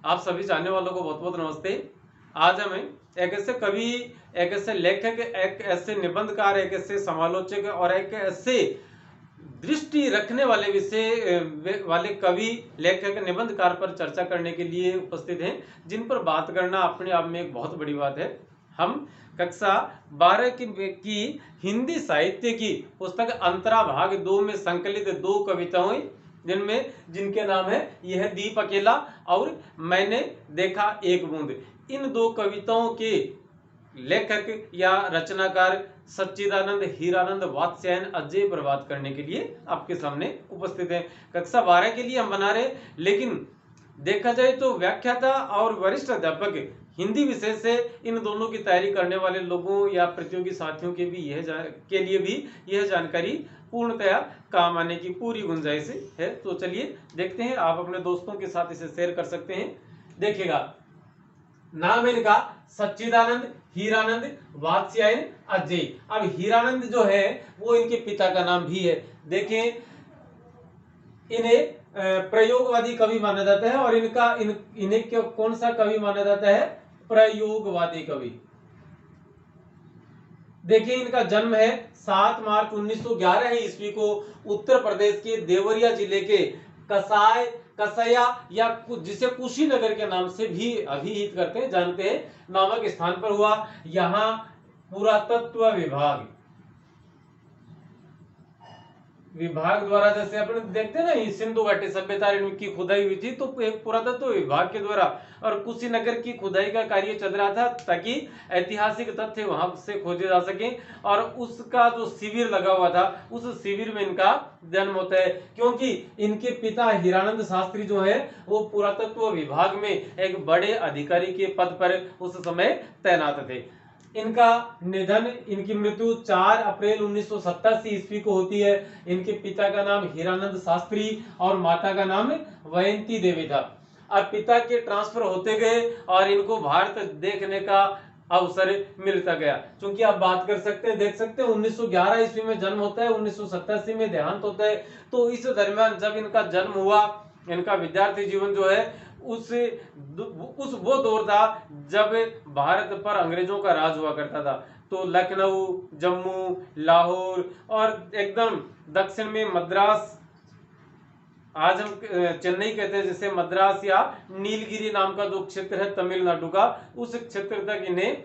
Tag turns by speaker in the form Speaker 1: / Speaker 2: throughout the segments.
Speaker 1: आप सभी चाहने वालों को बहुत बहुत नमस्ते। आज हमें एक ऐसे कवि, एक ऐसे लेखक, एक ऐसे निबंधकार, एक ऐसे समालोचक और एक ऐसे दृष्टि रखने वाले विषय वाले कवि, लेखक, निबंधकार पर चर्चा करने के लिए उपस्थित हैं, जिन पर बात करना अपने आप में एक बहुत बड़ी बात है। हम कक्षा 12 की हिंदी साहित्य की पुस्तक अंतरा भाग 2 में संकलित 2 कविताएं, जिनके नाम है यह दीप अकेला और मैंने देखा एक बूंद। इन 2 कविताओं के लेखक या रचनाकार सच्चिदानंद हीरानंद वात्स्यायन अजय पर बात करने के लिए आपके सामने उपस्थित हैं। कक्षा 12 के लिए हम बना रहे, लेकिन देखा जाए तो व्याख्याता और वरिष्ठ अध्यापक हिंदी विषय से इन दोनों की तैयारी करने वाले लोगों या प्रतियोगी साथियों के लिए भी यह जानकारी पूर्णतया काम आने की पूरी गुंजाइश है। तो चलिए देखते हैं, आप अपने दोस्तों के साथ इसे शेयर कर सकते हैं। देखिएगा, नाम इनका सच्चिदानंद हीरानंद वात्स्यायन अजय। अब हीरानंद जो है वो इनके पिता का नाम भी है। देखें, इन्हें प्रयोगवादी कवि माना जाता है और इन्हें कौन सा कवि माना जाता है? प्रयोगवादी कवि। देखिए, इनका जन्म है 7 मार्च 1911 ईस्वी को उत्तर प्रदेश के देवरिया जिले के कसया या जिसे कुशीनगर के नाम से भी अभिहित करते हैं, जानते हैं, नामक स्थान पर हुआ। यहाँ पुरातत्व विभाग द्वारा, जैसे अपन देखते हैं ना, सिंधु घाटी सभ्यता की खुदाई हुई थी, तो एक पुरातत्व विभाग के द्वारा और कुशीनगर की खुदाई का कार्य चल रहा था ताकि ऐतिहासिक तथ्य वहां से खोजे जा सके। और उसका जो शिविर लगा हुआ था, उस शिविर में इनका जन्म होता है, क्योंकि इनके पिता हीरानंद शास्त्री जो है वो पुरातत्व विभाग में एक बड़े अधिकारी के पद पर उस समय तैनात थे। इनका निधन, इनकी मृत्यु 4 अप्रैल 1987 ईस्वी को होती है। इनके पिता का नाम हीरानंद शास्त्री और माता का नाम वयंती देवी था। अब पिता के ट्रांसफर होते गए और इनको भारत देखने का अवसर मिलता गया। क्योंकि आप बात कर सकते हैं, देख सकते हैं, 1911 ईस्वी में जन्म होता है, 1987 में देहांत होता है। तो इस दरमियान जब इनका जन्म हुआ, इनका विद्यार्थी जीवन जो है वो दौर था जब भारत पर अंग्रेजों का राज हुआ करता था। तो लखनऊ, जम्मू, लाहौर और एकदम दक्षिण में मद्रास, आज हम चेन्नई कहते हैं, जैसे मद्रास या नीलगिरी नाम का जो क्षेत्र है तमिलनाडु का, उस क्षेत्र तक इन्हें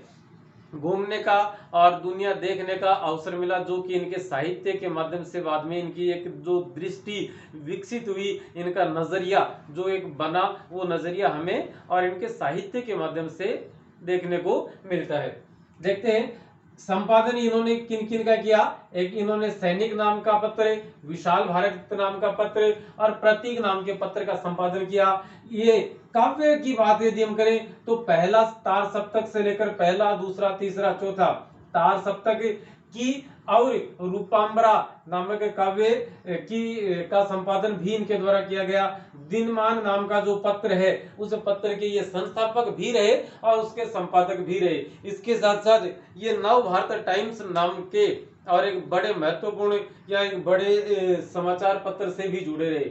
Speaker 1: घूमने का और दुनिया देखने का अवसर मिला, जो कि इनके साहित्य के माध्यम से बाद में इनकी एक जो दृष्टि विकसित हुई, इनका नजरिया जो एक बना, वो नजरिया हमें और इनके साहित्य के माध्यम से देखने को मिलता है। देखते हैं, संपादन इन्होंने किन किन का किया। एक इन्होंने सैनिक नाम का पत्र, विशाल भारत नाम का पत्र और प्रतीक नाम के पत्र का संपादन किया। ये काव्य की बात यदि हम करें तो पहला तार सप्तक से लेकर पहला, दूसरा, तीसरा, चौथा तार सप्तक की और रूपांबरा नामक काव्य का संपादन भी इनके द्वारा किया गया। दिनमान नाम का जो पत्र है, उस पत्र के ये संस्थापक भी रहे और उसके संपादक भी रहे। इसके साथ साथ ये नव भारत टाइम्स नाम के और एक बड़े महत्वपूर्ण या एक बड़े समाचार पत्र से भी जुड़े रहे।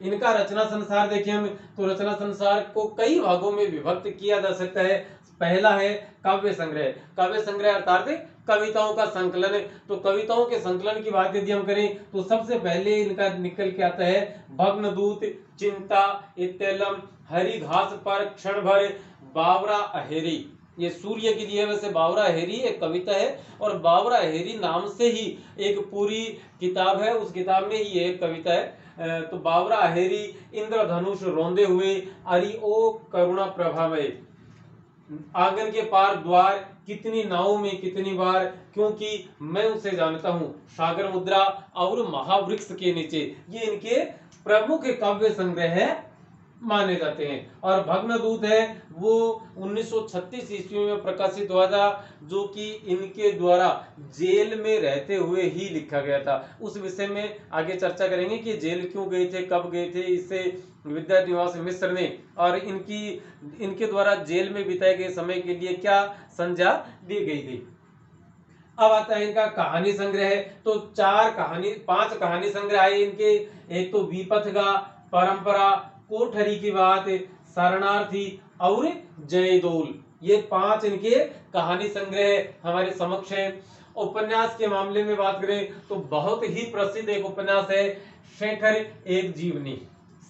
Speaker 1: इनका रचना संसार देखें हम तो रचना संसार को कई भागों में विभक्त किया जा सकता है। पहला है काव्य संग्रह। काव्य संग्रह अर्थात कविताओं का संकलन। तो कविताओं के संकलन की बात यदि हम करें तो सबसे पहले इनका निकल के आता है भग्नदूत, चिंता, इत्तेलम, हरी घास पर क्षण भर, बावरा अहेरी। ये सूर्य के लिए, वैसे बावरा अहेरी एक कविता है और बावरा अहेरी नाम से ही एक पूरी किताब है, उस किताब में ही ये एक कविता है। तो बावरा अहेरी, इंद्रधनुष रोंदे हुए, अरि ओ करुणा प्रभामय, आंगन के पार द्वार, कितनी नावों में कितनी बार, क्योंकि मैं उसे जानता हूं, सागर मुद्रा और महावृक्ष के नीचे। ये इनके प्रमुख काव्य संग्रह है माने जाते हैं। और भग्नदूत है वो 1936 ईस्वी में प्रकाशित हुआ था, जो कि इनके द्वारा जेल में रहते हुए ही लिखा गया था। उस विषय में आगे चर्चा करेंगे कि जेल क्यों गए थे, कब गए थे, इससे विद्या निवास मिश्र ने और इनके द्वारा जेल में बिताए गए समय के लिए क्या संज्ञा दी गई थी। अब आता है इनका कहानी संग्रह। तो 5 कहानी संग्रह है इनके। एक तो विपथ का, परंपरा, कोठरी की बात, शरणार्थी और जयदोल। ये 5 इनके कहानी संग्रह हमारे समक्ष है। उपन्यास के मामले में बात करें तो बहुत ही प्रसिद्ध एक उपन्यास है शेखर एक जीवनी।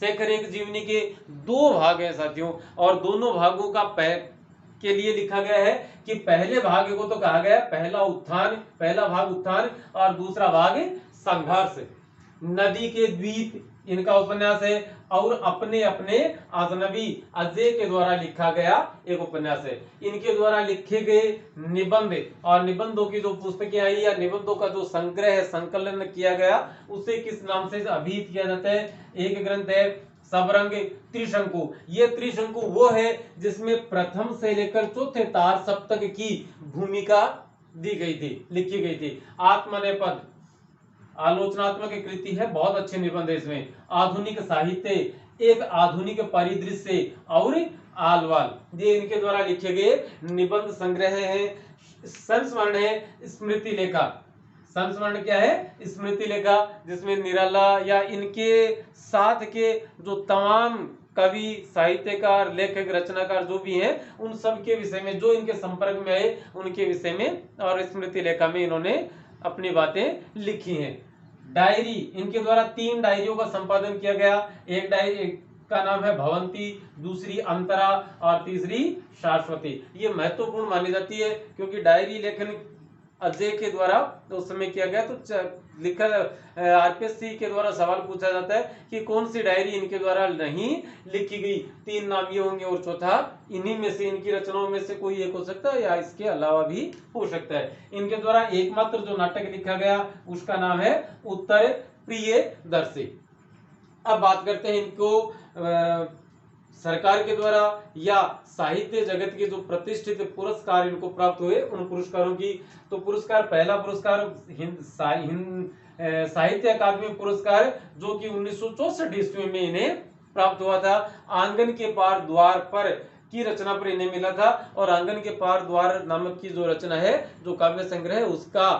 Speaker 1: शेखर एक जीवनी के 2 भाग हैं साथियों, और दोनों भागों का के लिए लिखा गया है कि पहले भाग को तो कहा गया पहला भाग उत्थान और दूसरा भाग संघर्ष। नदी के द्वीप इनका उपन्यास है, और अपने अपने अजनबी अजय के द्वारा लिखा गया एक उपन्यास है। इनके द्वारा लिखे गए निबंध और निबंधों की जो पुस्तकें आई या निबंधों का जो संग्रह है, संकलन किया गया, उसे किस नाम से अभिहित किया जाता है? एक ग्रंथ है सबरंग त्रिशंकु। ये त्रिशंकु वो है जिसमें प्रथम से लेकर चौथे तार सप्तक की भूमिका दी गई थी, लिखी गई थी। आत्मनेपद आलोचनात्मक कृति है, बहुत अच्छे निबंध है इसमें। आधुनिक साहित्य, एक आधुनिक परिदृश्य और आलवाल, ये इनके द्वारा लिखे गए निबंध संग्रह है। संस्मरण है स्मृति लेखा। संस्मरण क्या है? स्मृति लेखा, जिसमें निराला या इनके साथ के जो तमाम कवि, साहित्यकार, लेखक, रचनाकार जो भी हैं, उन सब के विषय में, जो इनके संपर्क में आए उनके विषय में, और स्मृति लेखा में इन्होंने अपनी बातें लिखी हैं। डायरी, इनके द्वारा 3 डायरियों का संपादन किया गया। एक डायरी का नाम है भवंती, दूसरी अंतरा और तीसरी शाश्वती। ये महत्वपूर्ण मानी जाती है क्योंकि डायरी लेखन अजय के द्वारा उस समय किया गया। तो लिखा आरपीएससी के द्वारा सवाल पूछा जाता है कि कौन सी डायरी इनके द्वारा नहीं लिखी गई। 3 नाम ये होंगे और चौथा इन्हीं में से, इनकी रचनाओं में से कोई एक हो सकता है या इसके अलावा भी हो सकता है। इनके द्वारा एकमात्र जो नाटक लिखा गया उसका नाम है उत्तर प्रियदर्शी। अब बात करते हैं इनको सरकार के द्वारा या साहित्य जगत के जो प्रतिष्ठित पुरस्कार इनको प्राप्त हुए उन पुरस्कारों की। तो पुरस्कार, पहला पुरस्कार साहित्य अकादमी पुरस्कार, जो कि 1964 ईस्वी में इन्हें प्राप्त हुआ था। आंगन के पार द्वार पर की रचना पर इन्हें मिला था, और आंगन के पार द्वार नामक की जो रचना है, जो काव्य संग्रह है, उसका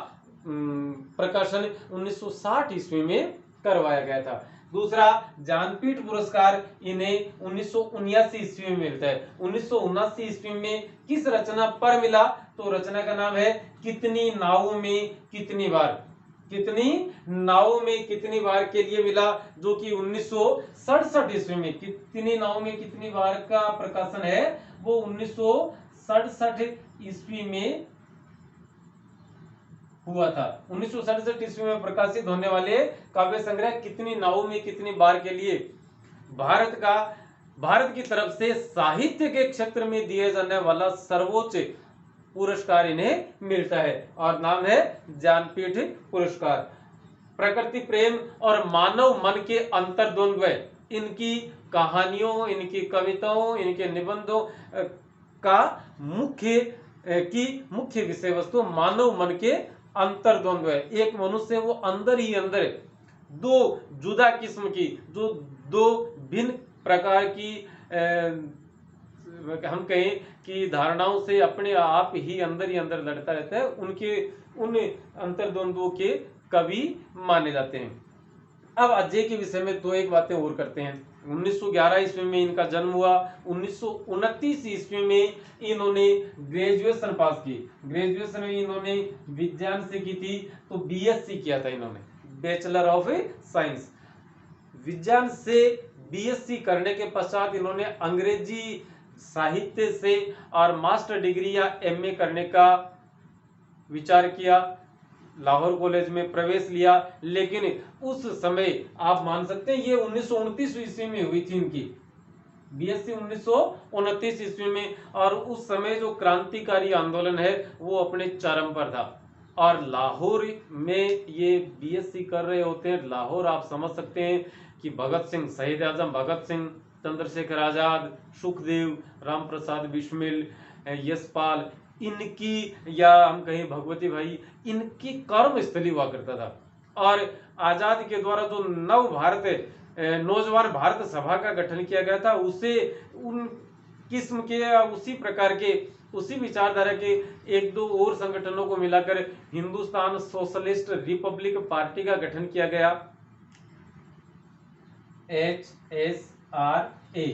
Speaker 1: प्रकाशन 1960 ईस्वी में करवाया गया था। दूसरा ज्ञानपीठ पुरस्कार इन्हें 1979 ईस्वी में मिलता है। 1979 ईस्वी में किस रचना पर मिला? तो रचना का नाम है कितनी नावों में कितनी बार। कितनी नावों में कितनी बार के लिए मिला, जो कि 1967 ईस्वी में। कितनी नावों में कितनी बार का प्रकाशन है वो 1967 ईस्वी में हुआ था। 1967 ईस्वी में प्रकाशित होने वाले काव्य संग्रह कितनी नावों में कितनी बार के लिए भारत की तरफ से साहित्य के क्षेत्र में दिए जाने वाला सर्वोच्च पुरस्कार इन्हें मिलता है, और नाम है ज्ञानपीठ पुरस्कार। प्रकृति प्रेम और मानव मन के अंतर्द्वंद्व, इनकी कहानियों, इनकी कविताओं, इनके निबंधों का मुख्य विषय वस्तु मानव मन के अंतर्द्वंद्व है। एक मनुष्य वो अंदर ही अंदर 2 जुदा किस्म की, जो 2 भिन्न प्रकार की हम कहें कि धारणाओं से अपने आप ही अंदर लड़ता रहता है, उन अंतर्द्वंद्वों के कवि माने जाते हैं। अब अजय के विषय में 2-1 बातें और करते हैं। 1911 ईस्वी में इनका जन्म हुआ। 1929 ईस्वी में इन्होंने ग्रेजुएशन पास की। ग्रेजुएशन में इन्होंने विज्ञान से की थी, तो बीएससी किया था इन्होंने, बैचलर ऑफ साइंस। विज्ञान से बीएससी करने के पश्चात इन्होंने अंग्रेजी साहित्य से और मास्टर डिग्री या एमए करने का विचार किया। लाहौर कॉलेज में प्रवेश लिया, लेकिन उस समय आप मान सकते हैं ये 1929 ईस्वी में हुई थी इनकी बीएससी 1929 ईस्वी में, और उस समय जो क्रांतिकारी आंदोलन है वो अपने चरम पर था, और लाहौर में ये बीएससी कर रहे होते हैं। लाहौर आप समझ सकते हैं कि भगत सिंह, शहीद आजम भगत सिंह, चंद्रशेखर आजाद, सुखदेव, राम प्रसाद बिस्मिल, यशपाल, इनकी या हम कहें भगवती भाई, इनकी कर्म स्थली हुआ करता था। और आजाद के द्वारा जो नौजवान भारत सभा का गठन किया गया था, उसे उन किस्म के या उसी प्रकार के, उसी विचारधारा के 1-2 और संगठनों को मिलाकर हिंदुस्तान सोशलिस्ट रिपब्लिक पार्टी का गठन किया गया, HSRA।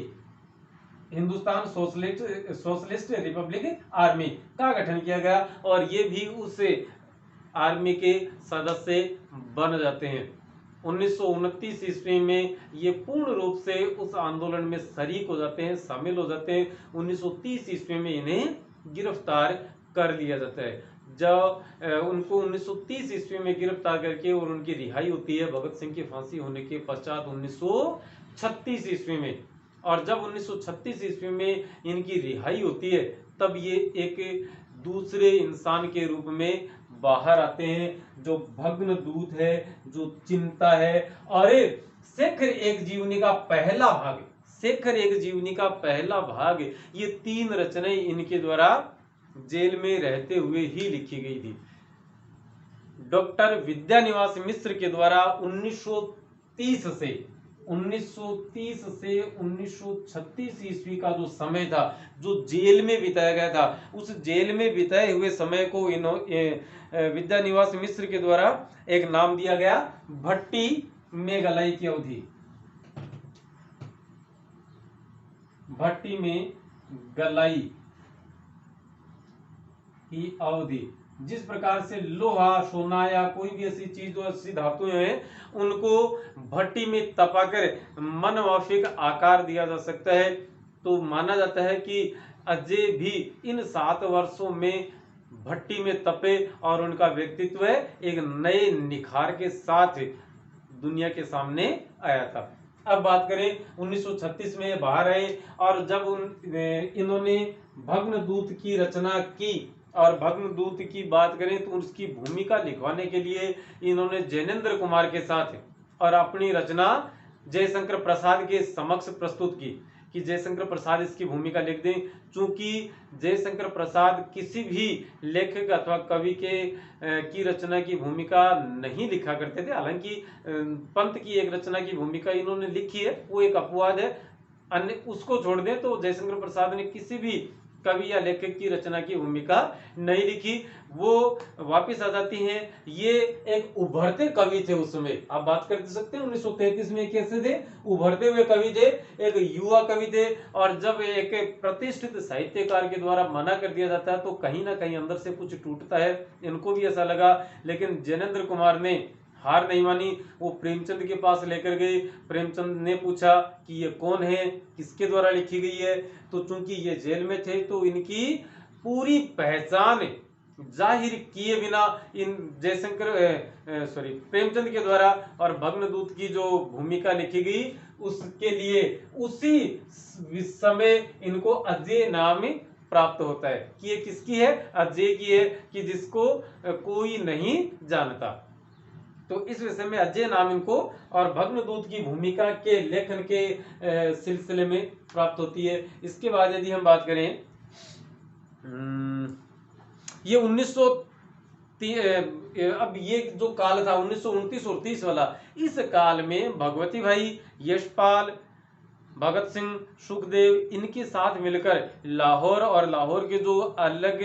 Speaker 1: Hindustan socialist Republic army का गठन किया गया और ये भी उस आर्मी के सदस्य बन जाते हैं। 1929 ईस्वी में ये पूर्ण रूप से उस आंदोलन में शरीक हो जाते हैं, शामिल हो जाते हैं। 1930 ईस्वी में इन्हें गिरफ्तार कर लिया जाता है। जब उनको 1930 ईस्वी में गिरफ्तार करके और उनकी रिहाई होती है भगत सिंह की फांसी होने के पश्चात 1936 ईस्वी में। और जब 1936 ईस्वी में इनकी रिहाई होती है तब ये एक दूसरे इंसान के रूप में बाहर आते हैं, जो भग्न दूत है, जो चिंता है। और शेखर एक जीवनी का पहला भाग, शेखर एक जीवनी का पहला भाग, ये 3 रचनाएं इनके द्वारा जेल में रहते हुए ही लिखी गई थी। डॉक्टर विद्यानिवास मिश्र के द्वारा 1930 से 1936 ईस्वी का जो समय था, जो जेल में बिताया गया था, उस जेल में बिताए हुए समय को विद्यानिवास मिश्र के द्वारा एक नाम दिया गया, भट्टी में गलाई की अवधि। भट्टी में गलाई की अवधि। जिस प्रकार से लोहा, सोना या कोई भी ऐसी चीज जो ऐसी धातुएं हैं उनको भट्टी में तपाकर मनमाफिक आकार दिया जा सकता है, तो माना जाता है कि अजय भी इन 7 वर्षों में भट्टी में तपे और उनका व्यक्तित्व एक नए निखार के साथ दुनिया के सामने आया था। अब बात करें 1936 में बाहर आए और जब इन्होंने भग्नदूत की रचना की, और भग्नदूत की बात करें तो उसकी भूमिका लिखवाने के लिए इन्होंने जैनेन्द्र कुमार के साथ और अपनी रचना जयशंकर प्रसाद के समक्ष प्रस्तुत की कि जयशंकर प्रसाद इसकी भूमिका लिख दें। चूंकि जयशंकर प्रसाद किसी भी लेखक अथवा कवि की रचना की भूमिका नहीं लिखा करते थे, हालांकि पंत की एक रचना की भूमिका इन्होंने लिखी है, वो एक अपवाद है, अन्य उसको छोड़ दें तो जयशंकर प्रसाद ने किसी भी कवि या लेखक की रचना की भूमिका नहीं लिखी। वो वापस आ जाती हैं, ये एक उभरते कवि थे उस समय। आप बात कर सकते हैं 1933 में कैसे थे, उभरते हुए कवि थे, एक युवा कवि थे। और जब एक प्रतिष्ठित साहित्यकार के द्वारा मना कर दिया जाता है तो कहीं ना कहीं अंदर से कुछ टूटता है, इनको भी ऐसा लगा। लेकिन जैनेन्द्र कुमार ने हार नहीं मानी, वो प्रेमचंद के पास लेकर गए। प्रेमचंद ने पूछा कि ये कौन है, किसके द्वारा लिखी गई है। तो चूंकि ये जेल में थे तो इनकी पूरी पहचान जाहिर किए बिना इन प्रेमचंद के द्वारा और भग्नदूत की जो भूमिका लिखी गई उसके लिए उसी समय इनको अजय नाम प्राप्त होता है कि ये किसकी है, अजय की है, कि जिसको कोई नहीं जानता। तो इस विषय में अजय नाम इनको और भग्नदूत की भूमिका के लेखन के सिलसिले में प्राप्त होती है। इसके बाद यदि हम बात करें ये 1900 अब ये जो काल था 1929 और 30 वाला, इस काल में भगवती भाई, यशपाल, भगत सिंह, सुखदेव इनके साथ मिलकर लाहौर और लाहौर के जो अलग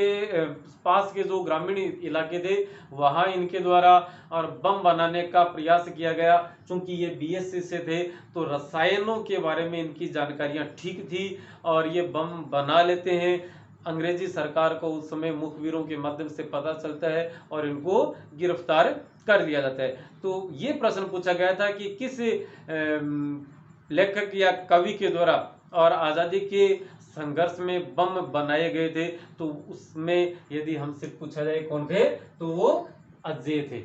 Speaker 1: पास के जो ग्रामीण इलाके थे वहां इनके द्वारा और बम बनाने का प्रयास किया गया। चूंकि ये बीएससी से थे तो रसायनों के बारे में इनकी जानकारियां ठीक थी और ये बम बना लेते हैं। अंग्रेजी सरकार को उस समय मुखबिरों के माध्यम से पता चलता है और इनको गिरफ्तार कर लिया जाता है। तो ये प्रश्न पूछा गया था कि किस लेखक या कवि के द्वारा और आज़ादी के संघर्ष में बम बनाए गए थे, तो उसमें यदि हमसे पूछा जाए कौन थे तो वो अजय थे।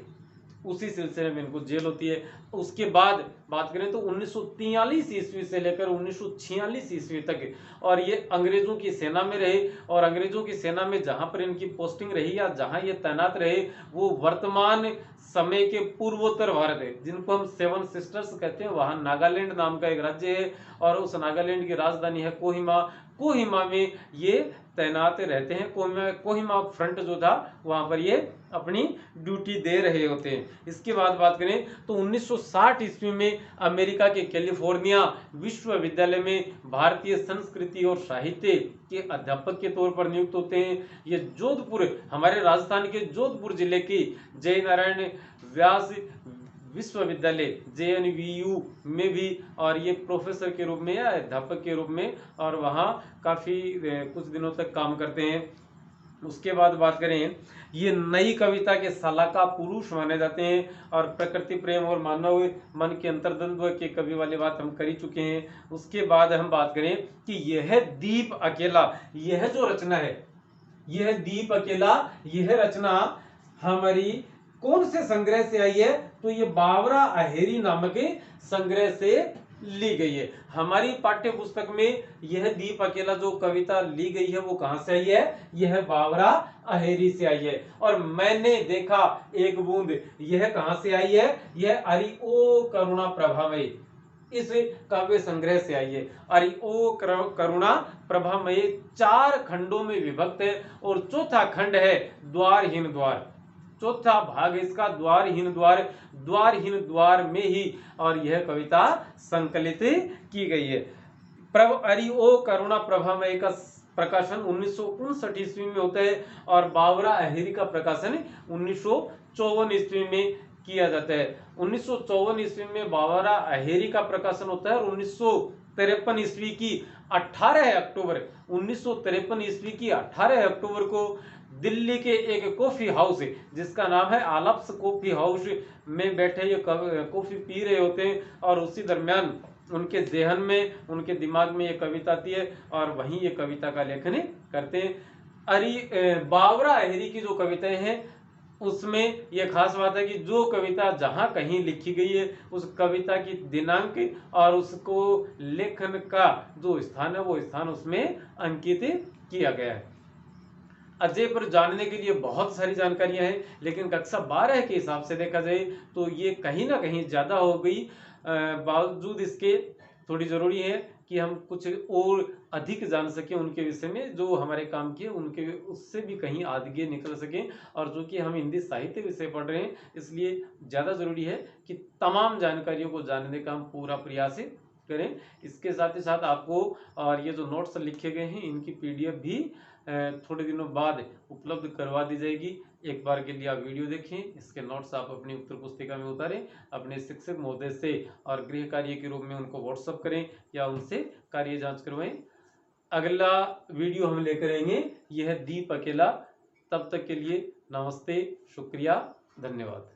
Speaker 1: उसी सिलसिले में इनको जेल होती है। उसके बाद बात करें तो 1943 ईस्वी से लेकर 1946 ईस्वी तक और ये अंग्रेजों की सेना में रहे और अंग्रेजों की सेना में जहां पर इनकी पोस्टिंग रही या जहां ये तैनात रहे वो वर्तमान समय के पूर्वोत्तर भारत है, जिनको हम 7 सिस्टर्स कहते हैं। वहां नागालैंड नाम का एक राज्य है और उस नागालैंड की राजधानी है कोहिमा। कोहिमा में ये तैनात रहते हैं। कोहिमा फ्रंट जो था वहां पर ये अपनी ड्यूटी दे रहे होते हैं। इसके बाद बात करें तो 1960 ईस्वी में अमेरिका के कैलिफोर्निया विश्वविद्यालय में भारतीय संस्कृति और साहित्य के अध्यापक के तौर पर नियुक्त होते हैं। ये जोधपुर, हमारे राजस्थान के जोधपुर जिले की जय नारायण व्यास विश्वविद्यालय JNVU में भी, और ये प्रोफेसर के रूप में या अध्यापक के रूप में, और वहाँ काफ़ी कुछ दिनों तक काम करते हैं। उसके बाद बात करें, ये नई कविता के सलाहकार पुरुष माने जाते हैं, और प्रकृति प्रेम और मानव मन के अंतर्द्वंद के कवि वाली बात हम कर ही चुके हैं। उसके बाद हम बात करें कि यह दीप अकेला, यह जो रचना है, यह दीप अकेला, यह रचना हमारी कौन से संग्रह से आई है, तो ये बावरा अहेरी नामक संग्रह से ली गई है। हमारी पाठ्य पुस्तक में यह दीप अकेला जो कविता ली गई है वो कहां से आई है, यह बावरा अहेरी से आई है। और मैंने देखा एक बूंद, यह कहां से आई है, यह अरि ओ करुणा प्रभामयी इस काव्य संग्रह से आई है। अरि ओ करुणा प्रभामयी 4 खंडों में विभक्त है, और चौथा खंड है द्वारहीन द्वार, चौथा भाग इसका द्वारहीन द्वार, द्वारहीन द्वार में ही और यह कविता संकलित की गई है। अरि ओ करुणा प्रभामयी का प्रकाशन 1959 ईस्वी में होता है, और बावरा अहेरी का प्रकाशन 1954 ईस्वी में किया जाता है। 1954 ईस्वी में बावरा अहेरी का प्रकाशन होता है, और 1953 ईस्वी की 18 अक्टूबर 1953 ईस्वी की 18 अक्टूबर को दिल्ली के एक कॉफी हाउस जिसका नाम है आलप्स कॉफी हाउस में बैठे ये कॉफी पी रहे होते हैं, और उसी दरमियान उनके जहन में, उनके दिमाग में ये कविता आती है, और वहीं ये कविता का लेखन करते हैं। बावरा अहेरी की जो कविताएं हैं उसमें यह खास बात है कि जो कविता जहां कहीं लिखी गई है उस कविता की दिनांक और उसको लेखन का जो स्थान है वो स्थान उसमें अंकित किया गया है। अजय पर जानने के लिए बहुत सारी जानकारियां हैं, लेकिन कक्षा 12 के हिसाब से देखा जाए तो ये कहीं ना कहीं ज़्यादा हो गई। बावजूद इसके थोड़ी ज़रूरी है कि हम कुछ और अधिक जान सकें उनके विषय में, जो हमारे काम किए उनके उससे भी कहीं आगे निकल सकें। और जो कि हम हिंदी साहित्य विषय पढ़ रहे हैं, इसलिए ज़्यादा ज़रूरी है कि तमाम जानकारियों को जानने का हम पूरा प्रयास करें। इसके साथ ही साथ आपको और ये जो नोट्स लिखे गए हैं इनकी PDF भी थोड़े दिनों बाद उपलब्ध करवा दी जाएगी। एक बार के लिए आप वीडियो देखें, इसके नोट्स आप अपनी उत्तर पुस्तिका में उतारें, अपने शिक्षक महोदय से और गृह कार्य के रूप में उनको व्हाट्सअप करें या उनसे कार्य जांच करवाएं। अगला वीडियो हम लेकर आएंगे यह दीप अकेला। तब तक के लिए नमस्ते, शुक्रिया, धन्यवाद।